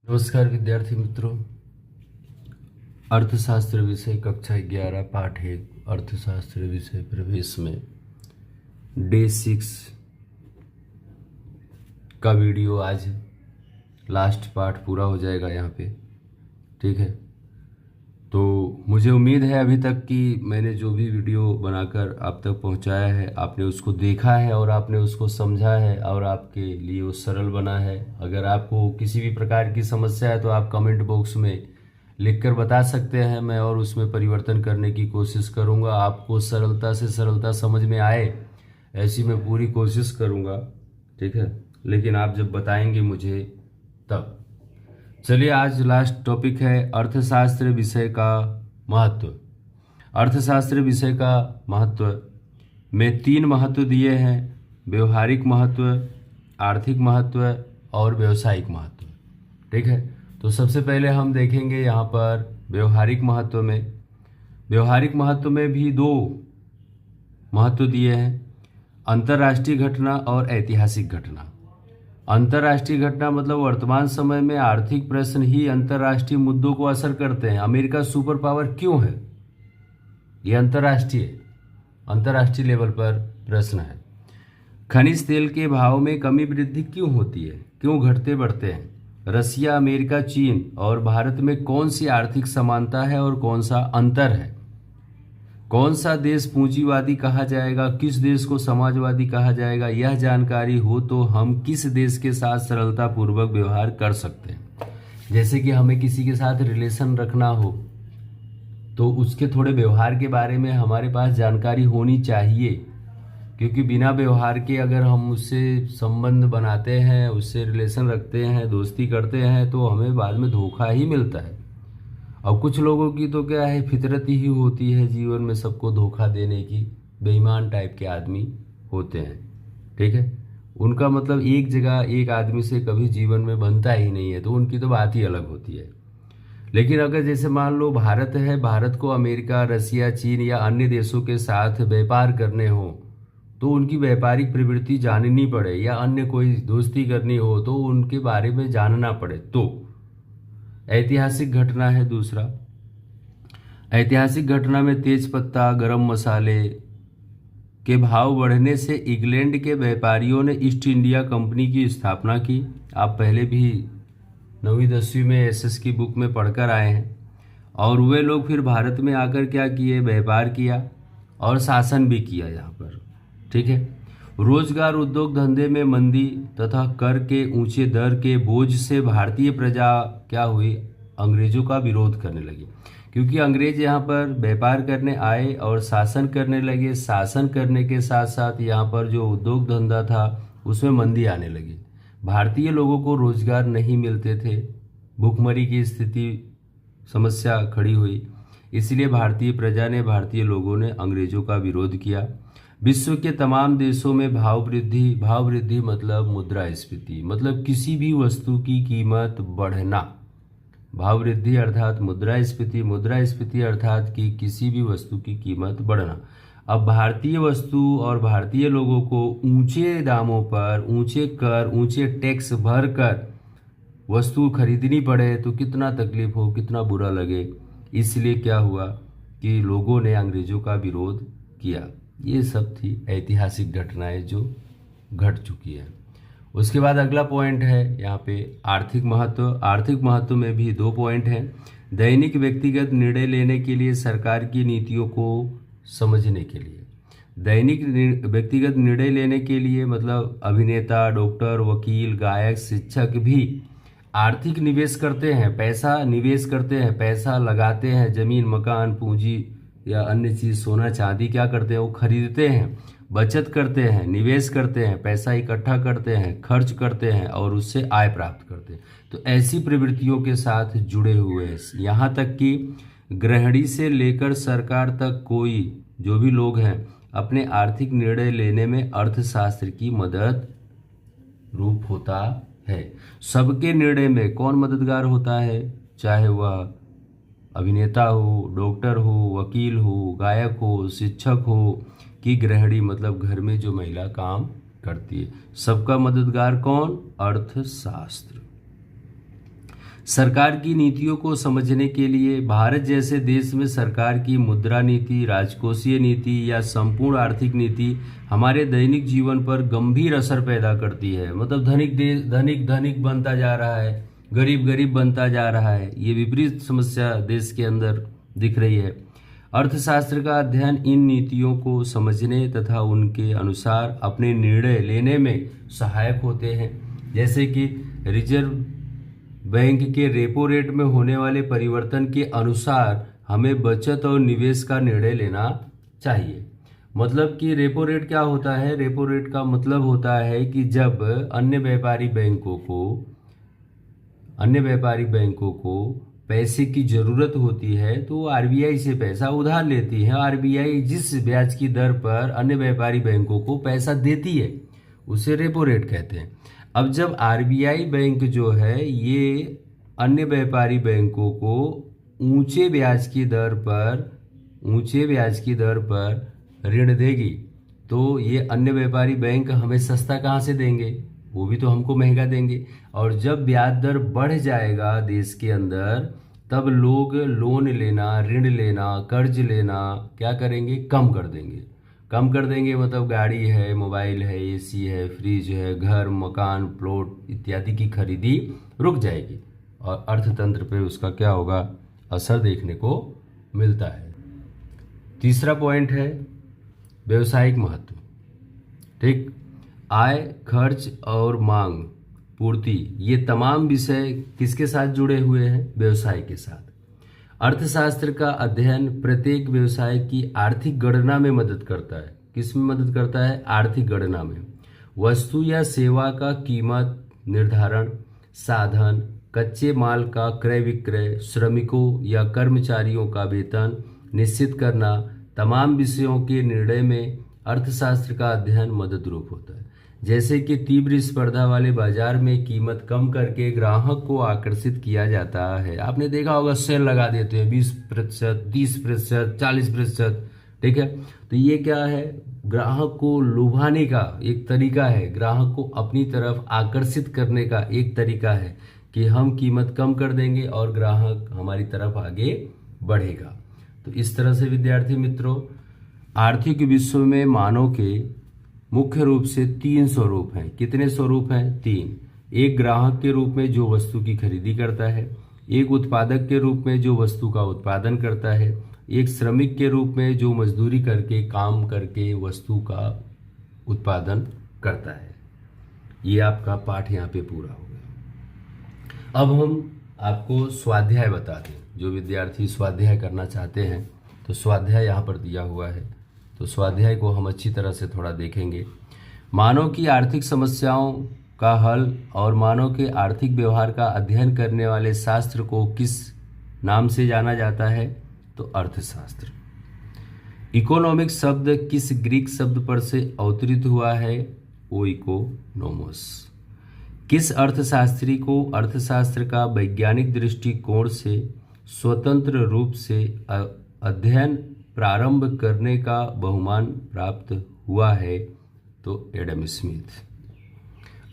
नमस्कार विद्यार्थी मित्रों। अर्थशास्त्र विषय कक्षा 11 पाठ 1 अर्थशास्त्र विषय प्रवेश में डे 6 का वीडियो आज लास्ट पार्ट पूरा हो जाएगा यहाँ पे। ठीक है, तो मुझे उम्मीद है अभी तक कि मैंने जो भी वीडियो बनाकर आप तक पहुँचाया है आपने उसको देखा है और आपने उसको समझा है और आपके लिए वो सरल बना है। अगर आपको किसी भी प्रकार की समस्या है तो आप कमेंट बॉक्स में लिखकर बता सकते हैं, मैं और उसमें परिवर्तन करने की कोशिश करूँगा। आपको सरलता से सरलता समझ में आए ऐसी मैं पूरी कोशिश करूँगा। ठीक है, लेकिन आप जब बताएंगे मुझे तब। चलिए, आज लास्ट टॉपिक है अर्थशास्त्र विषय का महत्व। अर्थशास्त्र विषय का महत्व में 3 महत्व दिए हैं: व्यवहारिक महत्व, आर्थिक महत्व और व्यावसायिक महत्व। ठीक है, तो सबसे पहले हम देखेंगे यहाँ पर व्यवहारिक महत्व में। व्यवहारिक महत्व में भी 2 महत्व दिए हैं: अंतर्राष्ट्रीय घटना और ऐतिहासिक घटना। अंतर्राष्ट्रीय घटना मतलब वर्तमान समय में आर्थिक प्रश्न ही अंतर्राष्ट्रीय मुद्दों को असर करते हैं। अमेरिका सुपर पावर क्यों है, ये अंतर्राष्ट्रीय लेवल पर प्रश्न है। खनिज तेल के भाव में कमी वृद्धि क्यों होती है, क्यों घटते बढ़ते हैं। रसिया, अमेरिका, चीन और भारत में कौन सी आर्थिक समानता है और कौन सा अंतर है। कौन सा देश पूंजीवादी कहा जाएगा, किस देश को समाजवादी कहा जाएगा। यह जानकारी हो तो हम किस देश के साथ सरलता पूर्वक व्यवहार कर सकते हैं। जैसे कि हमें किसी के साथ रिलेशन रखना हो तो उसके थोड़े व्यवहार के बारे में हमारे पास जानकारी होनी चाहिए, क्योंकि बिना व्यवहार के अगर हम उससे संबंध बनाते हैं, उससे रिलेशन रखते हैं, दोस्ती करते हैं तो हमें बाद में धोखा ही मिलता है। और कुछ लोगों की तो क्या है, फितरत ही होती है जीवन में सबको धोखा देने की। बेईमान टाइप के आदमी होते हैं। ठीक है, उनका मतलब एक जगह एक आदमी से कभी जीवन में बनता ही नहीं है, तो उनकी तो बात ही अलग होती है। लेकिन अगर जैसे मान लो भारत है, भारत को अमेरिका, रसिया, चीन या अन्य देशों के साथ व्यापार करने हो तो उनकी व्यापारिक प्रवृत्ति जाननी पड़े, या अन्य कोई दोस्ती करनी हो तो उनके बारे में जानना पड़े। तो ऐतिहासिक घटना है दूसरा। ऐतिहासिक घटना में तेज पत्ता, गरम मसाले के भाव बढ़ने से इंग्लैंड के व्यापारियों ने ईस्ट इंडिया कंपनी की स्थापना की। आप पहले भी 9वीं 10वीं में एसएस की बुक में पढ़कर आए हैं। और वे लोग फिर भारत में आकर क्या किए, व्यापार किया और शासन भी किया यहाँ पर। ठीक है, रोजगार, उद्योग धंधे में मंदी तथा कर के ऊंचे दर के बोझ से भारतीय प्रजा क्या हुई, अंग्रेजों का विरोध करने लगी। क्योंकि अंग्रेज यहाँ पर व्यापार करने आए और शासन करने लगे। शासन करने के साथ साथ यहाँ पर जो उद्योग धंधा था उसमें मंदी आने लगी। भारतीय लोगों को रोजगार नहीं मिलते थे, भूखमरी की स्थिति, समस्या खड़ी हुई। इसलिए भारतीय प्रजा ने, भारतीय लोगों ने अंग्रेजों का विरोध किया। विश्व के तमाम देशों में भाव वृद्धि मतलब मुद्रास्फीति, मतलब किसी भी वस्तु की कीमत बढ़ना। भाव वृद्धि अर्थात मुद्रास्फीति अर्थात कि किसी भी वस्तु की कीमत बढ़ना। अब भारतीय वस्तु और भारतीय लोगों को ऊंचे दामों पर, ऊंचे कर, ऊंचे टैक्स भर कर वस्तु खरीदनी पड़े तो कितना तकलीफ हो, कितना बुरा लगे। इसलिए क्या हुआ कि लोगों ने अंग्रेजों का विरोध किया। ये सब थी ऐतिहासिक घटनाएं जो घट चुकी है। उसके बाद अगला पॉइंट है यहाँ पे आर्थिक महत्व। आर्थिक महत्व में भी 2 पॉइंट हैं: दैनिक व्यक्तिगत निर्णय लेने के लिए, सरकार की नीतियों को समझने के लिए। दैनिक व्यक्तिगत निर्णय लेने के लिए मतलब अभिनेता, डॉक्टर, वकील, गायक, शिक्षक भी आर्थिक निवेश करते हैं, पैसा निवेश करते हैं, पैसा लगाते हैं, जमीन, मकान, पूंजी या अन्य चीज, सोना चांदी क्या करते हैं, वो खरीदते हैं, बचत करते हैं, निवेश करते हैं, पैसा इकट्ठा करते हैं, खर्च करते हैं और उससे आय प्राप्त करते हैं। तो ऐसी प्रवृत्तियों के साथ जुड़े हुए हैं। यहाँ तक कि गृहिणी से लेकर सरकार तक कोई जो भी लोग हैं अपने आर्थिक निर्णय लेने में अर्थशास्त्र की मदद रूप होता है। सबके निर्णय में कौन मददगार होता है, चाहे वह अभिनेता हो, डॉक्टर हो, वकील हो, गायक हो, शिक्षक हो कि गृहिणी मतलब घर में जो महिला काम करती है। सबका मददगार कौन, अर्थशास्त्र। सरकार की नीतियों को समझने के लिए भारत जैसे देश में सरकार की मुद्रा नीति, राजकोषीय नीति या संपूर्ण आर्थिक नीति हमारे दैनिक जीवन पर गंभीर असर पैदा करती है। मतलब धनिक देश धनिक धनिक बनता जा रहा है, गरीब गरीब बनता जा रहा है। ये विपरीत समस्या देश के अंदर दिख रही है। अर्थशास्त्र का अध्ययन इन नीतियों को समझने तथा उनके अनुसार अपने निर्णय लेने में सहायक होते हैं। जैसे कि रिजर्व बैंक के रेपो रेट में होने वाले परिवर्तन के अनुसार हमें बचत और निवेश का निर्णय लेना चाहिए। मतलब कि रेपो रेट क्या होता है? रेपो रेट का मतलब होता है कि जब अन्य व्यापारी बैंकों को पैसे की जरूरत होती है तो वो आरबीआई से पैसा उधार लेती है। आरबीआई जिस ब्याज की दर पर अन्य व्यापारी बैंकों को पैसा देती है उसे रेपो रेट कहते हैं। अब जब आरबीआई बैंक जो है ये अन्य व्यापारी बैंकों को ऊंचे ब्याज की दर पर ऋण देगी तो ये अन्य व्यापारी बैंक हमें सस्ता कहाँ से देंगे? वो भी तो हमको महंगा देंगे। और जब ब्याज दर बढ़ जाएगा देश के अंदर तब लोग लोन लेना, ऋण लेना, कर्ज लेना क्या करेंगे? कम कर देंगे। मतलब गाड़ी है, मोबाइल है, एसी है, फ्रिज है, घर, मकान, प्लॉट इत्यादि की खरीदी रुक जाएगी और अर्थतंत्र पे उसका क्या होगा? असर देखने को मिलता है। तीसरा पॉइंट है व्यवसायिक महत्व। ठीक, आय, खर्च और मांग, पूर्ति, ये तमाम विषय किसके साथ जुड़े हुए हैं? व्यवसाय के साथ। अर्थशास्त्र का अध्ययन प्रत्येक व्यवसाय की आर्थिक गणना में मदद करता है। किस में मदद करता है? आर्थिक गणना में। वस्तु या सेवा का कीमत निर्धारण, साधन, कच्चे माल का क्रय विक्रय, श्रमिकों या कर्मचारियों का वेतन निश्चित करना, तमाम विषयों के निर्णय में अर्थशास्त्र का अध्ययन मदद रूप होता है। जैसे कि तीव्र स्पर्धा वाले बाजार में कीमत कम करके ग्राहक को आकर्षित किया जाता है। आपने देखा होगा सेल लगा देते हैं 20%, 30%, 40%। ठीक है, तो ये क्या है? ग्राहक को लुभाने का एक तरीका है, ग्राहक को अपनी तरफ आकर्षित करने का एक तरीका है कि हम कीमत कम कर देंगे और ग्राहक हमारी तरफ आगे बढ़ेगा। तो इस तरह से विद्यार्थी मित्रों, आर्थिक विश्व में मानव के मुख्य रूप से 3 स्वरूप हैं। कितने स्वरूप हैं? 3। एक ग्राहक के रूप में जो वस्तु की खरीदी करता है, एक उत्पादक के रूप में जो वस्तु का उत्पादन करता है, एक श्रमिक के रूप में जो मजदूरी करके काम करके वस्तु का उत्पादन करता है। ये आपका पाठ यहाँ पे पूरा हो गया। अब हम आपको स्वाध्याय बता दें। जो विद्यार्थी स्वाध्याय करना चाहते हैं तो स्वाध्याय यहाँ पर दिया हुआ है, तो स्वाध्याय को हम अच्छी तरह से थोड़ा देखेंगे। मानव की आर्थिक समस्याओं का हल और मानव के आर्थिक व्यवहार का अध्ययन करने वाले शास्त्र को किस नाम से जाना जाता है? तो अर्थशास्त्र। इकोनॉमिक्स शब्द किस ग्रीक शब्द पर से अवतरित हुआ है? ओइकोनोमोस। किस अर्थशास्त्री को अर्थशास्त्र का वैज्ञानिक दृष्टिकोण से स्वतंत्र रूप से अध्ययन प्रारंभ करने का बहुमान प्राप्त हुआ है? तो एडम स्मिथ।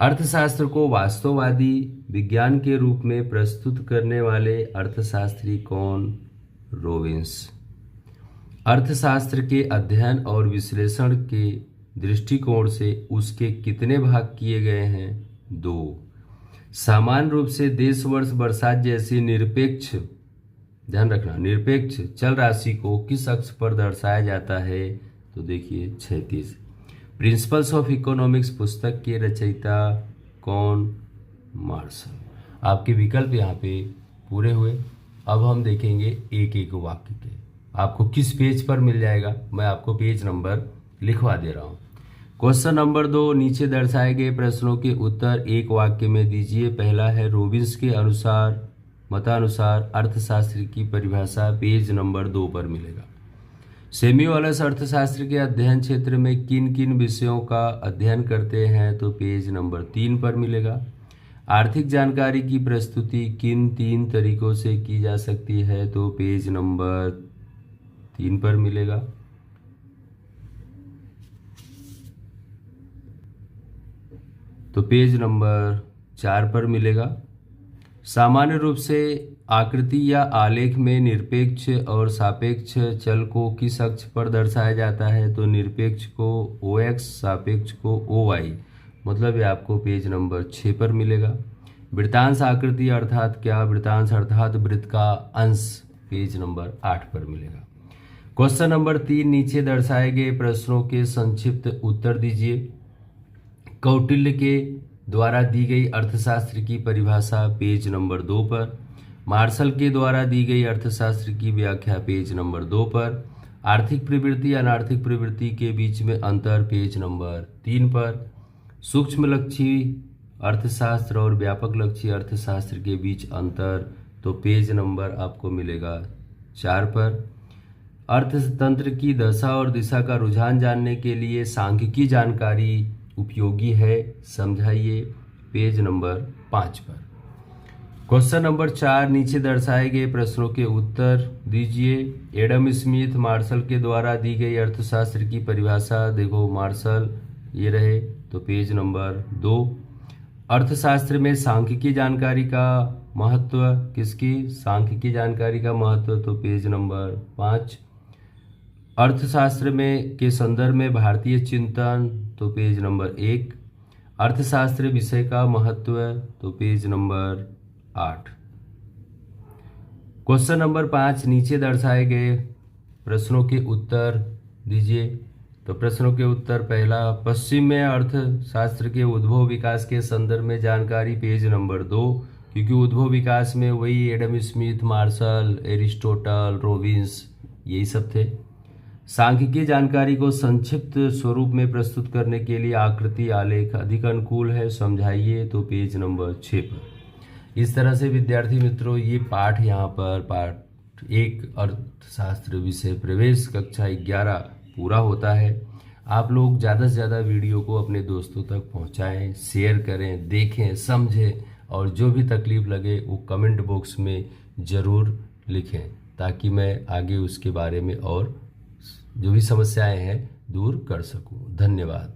अर्थशास्त्र को वास्तववादी विज्ञान के रूप में प्रस्तुत करने वाले अर्थशास्त्री कौन? रोबिन्स। अर्थशास्त्र के अध्ययन और विश्लेषण के दृष्टिकोण से उसके कितने भाग किए गए हैं? 2। सामान्य रूप से देश, वर्ष, बरसात जैसी निरपेक्ष, ध्यान रखना, निरपेक्ष चल राशि को किस अक्ष पर दर्शाया जाता है? तो देखिए 36। प्रिंसिपल्स ऑफ इकोनॉमिक्स पुस्तक के रचयिता कौन? मार्शल। आपके विकल्प यहाँ पे पूरे हुए। अब हम देखेंगे एक एक वाक्य के। आपको किस पेज पर मिल जाएगा? मैं आपको पेज नंबर लिखवा दे रहा हूँ। क्वेश्चन नंबर 2, नीचे दर्शाए गए प्रश्नों के उत्तर एक वाक्य में दीजिए। पहला है रोबिन्स के मतानुसार अर्थशास्त्र की परिभाषा, पेज नंबर 2 पर मिलेगा। सेमियोलस अर्थशास्त्र के अध्ययन क्षेत्र में किन किन विषयों का अध्ययन करते हैं? तो पेज नंबर 3 पर मिलेगा। आर्थिक जानकारी की प्रस्तुति किन 3 तरीकों से की जा सकती है? तो पेज नंबर 3 पर मिलेगा। तो पेज नंबर 4 पर मिलेगा। सामान्य रूप से आकृति या आलेख में निरपेक्ष और सापेक्ष चल को किस अक्ष पर दर्शाया जाता है? तो निरपेक्ष को OX, सापेक्ष को OY। मतलब ये आपको पेज नंबर 6 पर मिलेगा। वृत्तांश आकृति अर्थात क्या? वृत्तांश अर्थात वृत्त का अंश, पेज नंबर 8 पर मिलेगा। क्वेश्चन नंबर 3, नीचे दर्शाए गए प्रश्नों के संक्षिप्त उत्तर दीजिए। कौटिल्य के द्वारा दी गई अर्थशास्त्र की परिभाषा, पेज नंबर 2 पर। मार्शल के द्वारा दी गई अर्थशास्त्र की व्याख्या, पेज नंबर 2 पर। आर्थिक प्रवृत्ति अनार्थिक प्रवृत्ति के बीच में अंतर, पेज नंबर 3 पर। सूक्ष्म लक्षी अर्थशास्त्र और व्यापक लक्षी अर्थशास्त्र के बीच अंतर, तो पेज नंबर आपको मिलेगा 4 पर। अर्थतंत्र की दशा और दिशा का रुझान जानने के लिए सांख्यिकी जानकारी उपयोगी है, समझाइए, पेज नंबर 5 पर। क्वेश्चन नंबर 4, नीचे दर्शाए गए प्रश्नों के उत्तर दीजिए। एडम स्मिथ मार्शल के द्वारा दी गई अर्थशास्त्र की परिभाषा, देखो मार्शल ये रहे, तो पेज नंबर 2। अर्थशास्त्र में सांख्यिकी जानकारी का महत्व, किसकी? सांख्यिकी जानकारी का महत्व, तो पेज नंबर 5। अर्थशास्त्र में के संदर्भ में भारतीय चिंतन, तो पेज नंबर 1। अर्थशास्त्र विषय का महत्व, तो पेज नंबर 8। क्वेश्चन नंबर 5, नीचे दर्शाए गए प्रश्नों के उत्तर दीजिए। तो प्रश्नों के उत्तर, पहला, पश्चिम में अर्थशास्त्र के उद्भव विकास के संदर्भ में जानकारी, पेज नंबर 2, क्योंकि उद्भव विकास में वही Adam Smith, Marshall, Aristotle, Robbins, यही सब थे। सांख्यिकी जानकारी को संक्षिप्त स्वरूप में प्रस्तुत करने के लिए आकृति आलेख अधिक अनुकूल है, समझाइए, तो पेज नंबर 6 पर। इस तरह से विद्यार्थी मित्रों ये पाठ यहाँ पर पाठ 1 अर्थशास्त्र विषय प्रवेश कक्षा 11 पूरा होता है। आप लोग ज़्यादा से ज़्यादा वीडियो को अपने दोस्तों तक पहुँचाएँ, शेयर करें, देखें, समझें, और जो भी तकलीफ लगे वो कमेंट बॉक्स में ज़रूर लिखें, ताकि मैं आगे उसके बारे में और जो भी समस्याएं हैं दूर कर सकूं। धन्यवाद।